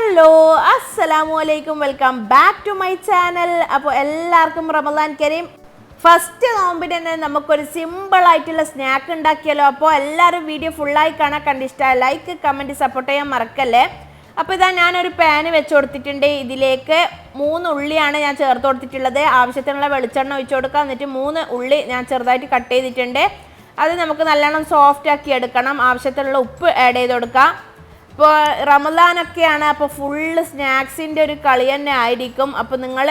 Hello അസ്സലാമു അലൈക്കും welcome back to my channel. അപ്പോൾ എല്ലാവർക്കും റമദാൻ കരീം. ഫസ്റ്റ് നോമ്പിന് തന്നെ നമുക്കൊരു സിമ്പിൾ ആയിട്ടുള്ള സ്നാക്ക് ഉണ്ടാക്കിയല്ലോ. അപ്പോൾ എല്ലാവരും വീഡിയോ ഫുള്ളായി കാണാൻ കണ്ടിഷ്ടമായി ലൈക്ക് കമൻറ്റ് സപ്പോർട്ട് ചെയ്യാൻ മറക്കല്ലേ. അപ്പോൾ ഇതാ ഞാനൊരു പാന് വെച്ച് കൊടുത്തിട്ടുണ്ട്. ഇതിലേക്ക് 3 ഉള്ളിയാണ് ഞാൻ ചേർത്ത് കൊടുത്തിട്ടുള്ളത്. ആവശ്യത്തിനുള്ള വെളിച്ചെണ്ണ ഒഴിച്ച് കൊടുക്കുക. എന്നിട്ട് 3 ഉള്ളി ഞാൻ ചെറുതായിട്ട് കട്ട് ചെയ്തിട്ടുണ്ട്. അത് നമുക്ക് നല്ലോണം സോഫ്റ്റ് ആക്കി എടുക്കണം. ആവശ്യത്തിനുള്ള ഉപ്പ് ആഡ് ചെയ്ത് കൊടുക്കാം. ഇപ്പോൾ റമദാനൊക്കെയാണ്, അപ്പോൾ ഫുള്ള് സ്നാക്സിൻ്റെ ഒരു കളി തന്നെ ആയിരിക്കും. അപ്പോൾ നിങ്ങൾ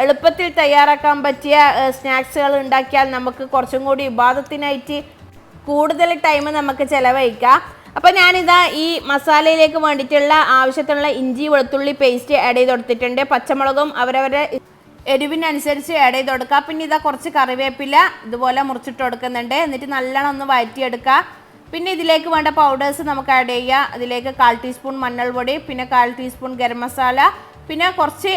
എളുപ്പത്തിൽ തയ്യാറാക്കാൻ പറ്റിയ സ്നാക്സുകൾ ഉണ്ടാക്കിയാൽ നമുക്ക് കുറച്ചും കൂടി ഇബാദത്തിനായിട്ട് കൂടുതൽ ടൈം നമുക്ക് ചിലവഴിക്കാം. അപ്പോൾ ഞാനിതാ ഈ മസാലയിലേക്ക് വേണ്ടിയിട്ടുള്ള ആവശ്യത്തിനുള്ള ഇഞ്ചി വെളുത്തുള്ളി പേസ്റ്റ് ആഡ് ചെയ്ത് കൊടുത്തിട്ടുണ്ട്. പച്ചമുളകും അവരവരുടെ എരിവിനനുസരിച്ച് ആഡ് ചെയ്ത് കൊടുക്കുക. പിന്നെ ഇതാ കുറച്ച് കറിവേപ്പില ഇതുപോലെ മുറിച്ചിട്ട് കൊടുക്കുന്നുണ്ട്. എന്നിട്ട് നല്ലോണം ഒന്ന് വഴറ്റിയെടുക്കുക. പിന്നെ ഇതിലേക്ക് വേണ്ട പൗഡേഴ്സ് നമുക്ക് ആഡ് ചെയ്യുക. അതിലേക്ക് 1/4 ടീസ്പൂൺ മഞ്ഞൾപ്പൊടി, പിന്നെ 1/4 ടീസ്പൂൺ ഗരം മസാല, പിന്നെ കുറച്ച്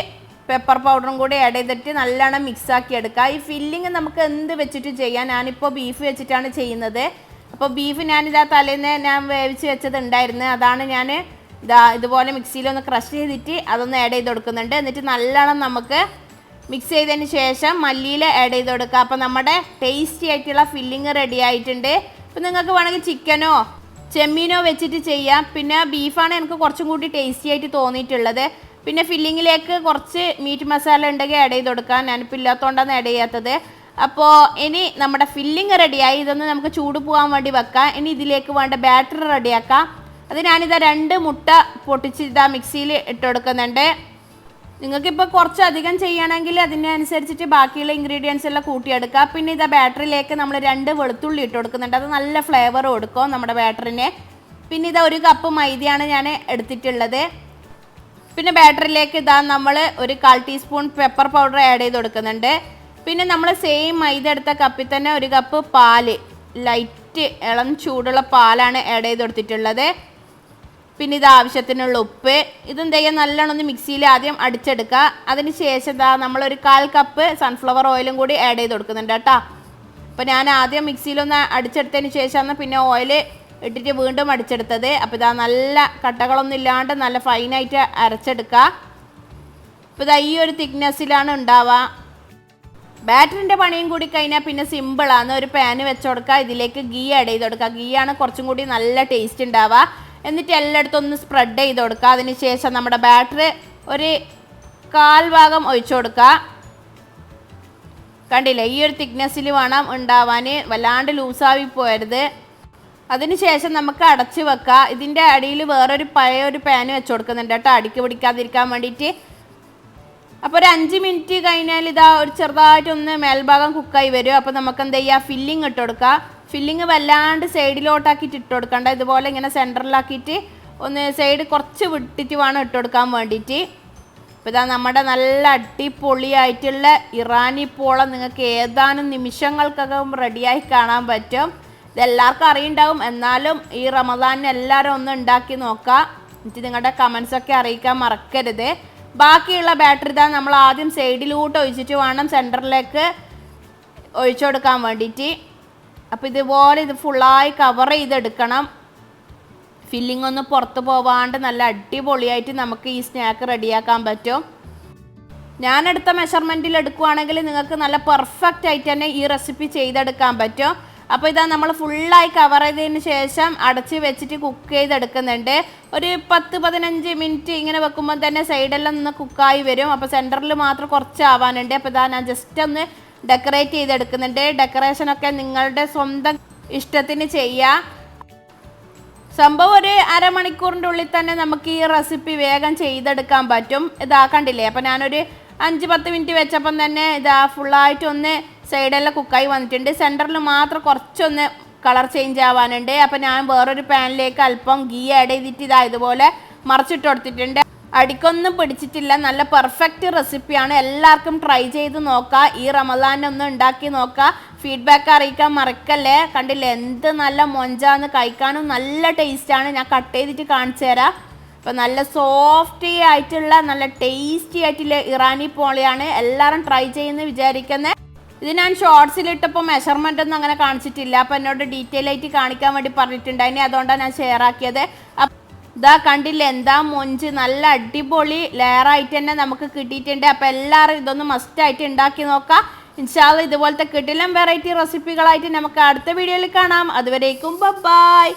പെപ്പർ പൗഡറും കൂടി ആഡ് ചെയ്തിട്ട് നല്ലോണം മിക്സാക്കി എടുക്കുക. ഈ ഫില്ലിങ് നമുക്ക് എന്ത് വെച്ചിട്ട് ചെയ്യാം. ഞാനിപ്പോൾ ബീഫ് വെച്ചിട്ടാണ് ചെയ്യുന്നത്. അപ്പോൾ ബീഫ് ഞാനിതാ തലേന്ന് ഞാൻ വേവിച്ച് വെച്ചത് ഉണ്ടായിരുന്നു. അതാണ് ഞാൻ ഇതുപോലെ മിക്സിയിലൊന്ന് ക്രഷ് ചെയ്തിട്ട് അതൊന്ന് ആഡ് ചെയ്ത് കൊടുക്കുന്നുണ്ട്. എന്നിട്ട് നല്ലോണം നമുക്ക് മിക്സ് ചെയ്തതിന് ശേഷം മല്ലിയില ആഡ് ചെയ്ത് കൊടുക്കുക. അപ്പോൾ നമ്മുടെ ടേസ്റ്റി ആയിട്ടുള്ള ഫില്ലിങ് റെഡി ആയിട്ടുണ്ട്. ഇപ്പം നിങ്ങൾക്ക് വേണമെങ്കിൽ ചിക്കനോ ചെമ്മീനോ വെച്ചിട്ട് ചെയ്യാം. പിന്നെ ബീഫാണ് എനിക്ക് കുറച്ചും കൂടി ടേസ്റ്റി ആയിട്ട് തോന്നിയിട്ടുള്ളത്. പിന്നെ ഫില്ലിങ്ങിലേക്ക് കുറച്ച് മീറ്റ് മസാല ഉണ്ടെങ്കിൽ ആഡ് ചെയ്ത് കൊടുക്കാം. ഞാനിപ്പോൾ ഇല്ലാത്തതുകൊണ്ടാണ് ആഡ് ചെയ്യാത്തത്. അപ്പോൾ ഇനി നമ്മുടെ ഫില്ലിങ് റെഡിയായി. ഇതൊന്ന് നമുക്ക് ചൂട് പോകാൻ വേണ്ടി വെക്കാം. ഇനി ഇതിലേക്ക് വേണ്ട ബാറ്റർ റെഡിയാക്കാം. അത് ഞാനിതാ 2 മുട്ട പൊട്ടിച്ച് ഇതാ മിക്സിയിൽ ഇട്ട് കൊടുക്കുന്നുണ്ട്. നിങ്ങൾക്കിപ്പോൾ കുറച്ചധികം ചെയ്യണമെങ്കിൽ അതിനനുസരിച്ചിട്ട് ബാക്കിയുള്ള ഇൻഗ്രീഡിയൻസ് എല്ലാം കൂട്ടിയെടുക്കുക. പിന്നെ ഇതാ ബാറ്ററിലേക്ക് നമ്മൾ 2 വെളുത്തുള്ളി ഇട്ട് കൊടുക്കുന്നുണ്ട്. അത് നല്ല ഫ്ലേവർ കൊടുക്കും നമ്മുടെ ബാറ്ററിന്. പിന്നെ ഇതാ 1 കപ്പ് മൈദയാണ് ഞാൻ എടുത്തിട്ടുള്ളത്. പിന്നെ ബാറ്ററിലേക്ക് ഇതാ നമ്മൾ ഒരു 1/4 ടീസ്പൂൺ പെപ്പർ പൗഡർ ആഡ് ചെയ്ത് കൊടുക്കുന്നുണ്ട്. പിന്നെ നമ്മൾ സെയിം മൈദ എടുത്ത കപ്പിൽ തന്നെ 1 കപ്പ് പാല്, ലൈറ്റ് ഇളം ചൂടുള്ള പാലാണ് ആഡ് ചെയ്ത് കൊടുത്തിട്ടുള്ളത്. പിന്നെ ഇത് ആവശ്യത്തിനുള്ള ഉപ്പ്. ഇതെന്ത് ചെയ്യുക, നല്ലോണം ഒന്ന് മിക്സിയിൽ ആദ്യം അടിച്ചെടുക്കുക. അതിന് ശേഷം നമ്മളൊരു 1/4 കപ്പ് സൺഫ്ലവർ ഓയിലും കൂടി ആഡ് ചെയ്ത് കൊടുക്കുന്നുണ്ട് കേട്ടോ. അപ്പോൾ ഞാൻ ആദ്യം മിക്സിയിലൊന്ന് അടിച്ചെടുത്തതിന് ശേഷമാണ് പിന്നെ ഓയിൽ ഇട്ടിട്ട് വീണ്ടും അടിച്ചെടുത്തത്. അപ്പോൾ ഇതാ നല്ല കട്ടകളൊന്നും ഇല്ലാണ്ട് നല്ല ഫൈനായിട്ട് അരച്ചെടുക്കുക. അപ്പോൾ ഇതാ ഈ ഒരു തിക്നെസ്സിലാണ് ഉണ്ടാവുക. ബാറ്ററിൻ്റെ പണിയും കൂടി കഴിഞ്ഞാൽ പിന്നെ സിമ്പിളാണ്. ഒരു പാന് വെച്ച് കൊടുക്കുക. ഇതിലേക്ക് ഗീ ആഡ് ചെയ്ത് കൊടുക്കുക. ഗീ ആണ് കുറച്ചും കൂടി നല്ല ടേസ്റ്റ് ഉണ്ടാവുക. എന്നിട്ട് എല്ലായിടത്തും ഒന്ന് സ്പ്രെഡ് ചെയ്ത് കൊടുക്കുക. അതിന് ശേഷം നമ്മുടെ ബാറ്ററി ഒരു 1/4 ഭാഗം ഒഴിച്ചു കൊടുക്കുക. കണ്ടില്ലേ, ഈ ഒരു തിക്നെസ്സിൽ വേണം ഉണ്ടാവാൻ, വല്ലാണ്ട് ലൂസാവി പോയരുത്. അതിന് ശേഷം നമുക്ക് അടച്ച് വെക്കുക. ഇതിൻ്റെ അടിയിൽ വേറൊരു പഴയൊരു പാന് വെച്ച് കൊടുക്കുന്നുണ്ട് കേട്ടോ, അടിക്ക് പിടിക്കാതിരിക്കാൻ വേണ്ടിയിട്ട്. അപ്പോൾ ഒരു 5 മിനിറ്റ് കഴിഞ്ഞാൽ ഇതാ ഒരു ചെറുതായിട്ടൊന്ന് മേൽഭാഗം കുക്കായി വരും. അപ്പോൾ നമുക്ക് എന്ത് ചെയ്യുക, ഫില്ലിങ് ഇട്ട് കൊടുക്കുക. ഫില്ലിങ് വല്ലാണ്ട് സൈഡിലോട്ടാക്കിയിട്ട് ഇട്ട് കൊടുക്കണ്ട. ഇതുപോലെ ഇങ്ങനെ സെൻറ്ററിലാക്കിയിട്ട് ഒന്ന് സൈഡ് കുറച്ച് വിട്ടിട്ട് വേണം ഇട്ട് കൊടുക്കാൻ വേണ്ടിയിട്ട്. അപ്പോൾ ഇതാ നമ്മുടെ നല്ല അടിപൊളിയായിട്ടുള്ള ഇറാനി പോള നിങ്ങൾക്ക് ഏതാനും നിമിഷങ്ങൾക്കകം റെഡിയായി കാണാൻ പറ്റും. ഇതെല്ലാവർക്കും അറിയുണ്ടാവും. എന്നാലും ഈ റമദാനിന് എല്ലാവരും ഒന്ന് ഉണ്ടാക്കി നോക്കാം. എന്നിട്ട് നിങ്ങളുടെ കമൻസൊക്കെ അറിയിക്കാൻ മറക്കരുത്. ബാക്കിയുള്ള ബാറ്ററി ഇതാ നമ്മൾ ആദ്യം സൈഡിലോട്ട് ഒഴിച്ചിട്ട് വേണം സെൻറ്ററിലേക്ക് ഒഴിച്ചു കൊടുക്കാൻ വേണ്ടിയിട്ട്. അപ്പോൾ ഇതുപോലെ ഇത് ഫുള്ളായി കവർ ചെയ്തെടുക്കണം. ഫില്ലിംഗ് ഒന്നും പുറത്ത് പോവാണ്ട് നല്ല അടിപൊളിയായിട്ട് നമുക്ക് ഈ സ്നാക്ക് റെഡിയാക്കാൻ പറ്റും. ഞാനെടുത്ത മെഷർമെൻറ്റിൽ എടുക്കുകയാണെങ്കിൽ നിങ്ങൾക്ക് നല്ല പെർഫെക്റ്റ് ആയിട്ട് തന്നെ ഈ റെസിപ്പി ചെയ്തെടുക്കാൻ പറ്റും. അപ്പോൾ ഇതാ നമ്മൾ ഫുള്ളായി കവർ ചെയ്തതിന് ശേഷം അടച്ച് വെച്ചിട്ട് കുക്ക് ചെയ്തെടുക്കുന്നുണ്ട്. ഒരു 10-15 മിനിറ്റ് ഇങ്ങനെ വെക്കുമ്പോൾ തന്നെ സൈഡെല്ലാം നിന്ന് കുക്കായി വരും. അപ്പോൾ സെൻറ്ററിൽ മാത്രം കുറച്ച് ആവാനുണ്ട്. അപ്പോൾ ഇതാ ഞാൻ ജസ്റ്റ് ഒന്ന് ഡെക്കറേറ്റ് ചെയ്തെടുക്കുന്നുണ്ട്. ഡെക്കറേഷനൊക്കെ നിങ്ങളുടെ സ്വന്തം ഇഷ്ടത്തിന് ചെയ്യുക. സംഭവം ഒരു അരമണിക്കൂറിൻ്റെ ഉള്ളിൽ തന്നെ നമുക്ക് ഈ റെസിപ്പി വേഗം ചെയ്തെടുക്കാൻ പറ്റും. ഇതാ കണ്ടില്ലേ, അപ്പോൾ ഞാനൊരു 5-10 മിനിറ്റ് വെച്ചപ്പം തന്നെ ഇതാ ഫുള്ളായിട്ടൊന്ന് സൈഡെല്ലാം കുക്കായി വന്നിട്ടുണ്ട്. സെൻറ്ററിൽ മാത്രം കുറച്ചൊന്ന് കളർ ചേഞ്ച് ആവാനുണ്ട്. അപ്പോൾ ഞാൻ വേറൊരു പാനിലേക്ക് അല്പം ഗീ ആഡ് ചെയ്തിട്ട് ഇതാ ഇതുപോലെ മറിച്ചിട്ട് കൊടുത്തിട്ടുണ്ട്. അടിക്കൊന്നും പിടിച്ചിട്ടില്ല. നല്ല പെർഫെക്റ്റ് റെസിപ്പിയാണ്. എല്ലാവർക്കും ട്രൈ ചെയ്ത് നോക്കുക. ഈ റമദാനൊന്ന് ഉണ്ടാക്കി നോക്കുക. ഫീഡ്ബാക്ക് അറിയിക്കാൻ മറക്കല്ലേ. കണ്ടില്ലേ എന്ത് നല്ല മൊഞ്ചാന്ന്, കഴിക്കാനും നല്ല ടേസ്റ്റാണ്. ഞാൻ കട്ട് ചെയ്തിട്ട് കാണിച്ചു തരാം. അപ്പോൾ നല്ല സോഫ്റ്റി ആയിട്ടുള്ള നല്ല ടേസ്റ്റി ആയിട്ടുള്ള ഇറാനി പോളയാണ്. എല്ലാവരും ട്രൈ ചെയ്യുമെന്ന് വിചാരിക്കുന്നത്. ഇത് ഞാൻ ഷോർട്സിലിട്ടപ്പോൾ മെഷർമെൻ്റ് ഒന്നും അങ്ങനെ കാണിച്ചിട്ടില്ല. അപ്പോൾ എന്നോട് ഡീറ്റെയിൽ ആയിട്ട് കാണിക്കാൻ വേണ്ടി പറഞ്ഞിട്ടുണ്ടായിന്. അതുകൊണ്ടാണ് ഞാൻ ഷെയർ ആക്കിയത്. ഇതാ കണ്ടില്ലേ എന്താ മൊഞ്ച്, നല്ല അടിപൊളി ലെയറായിട്ട് തന്നെ നമുക്ക് കിട്ടിയിട്ടുണ്ട്. അപ്പോൾ എല്ലാവരും ഇതൊന്ന് മസ്റ്റായിട്ട് ഉണ്ടാക്കി നോക്കാം. ഇൻഷാ അല്ലാഹ് ഇതുപോലത്തെ കിടിലൻ വെറൈറ്റി റെസിപ്പികളായിട്ട് നമുക്ക് അടുത്ത വീഡിയോയിൽ കാണാം. അതുവരേക്കും ബൈ.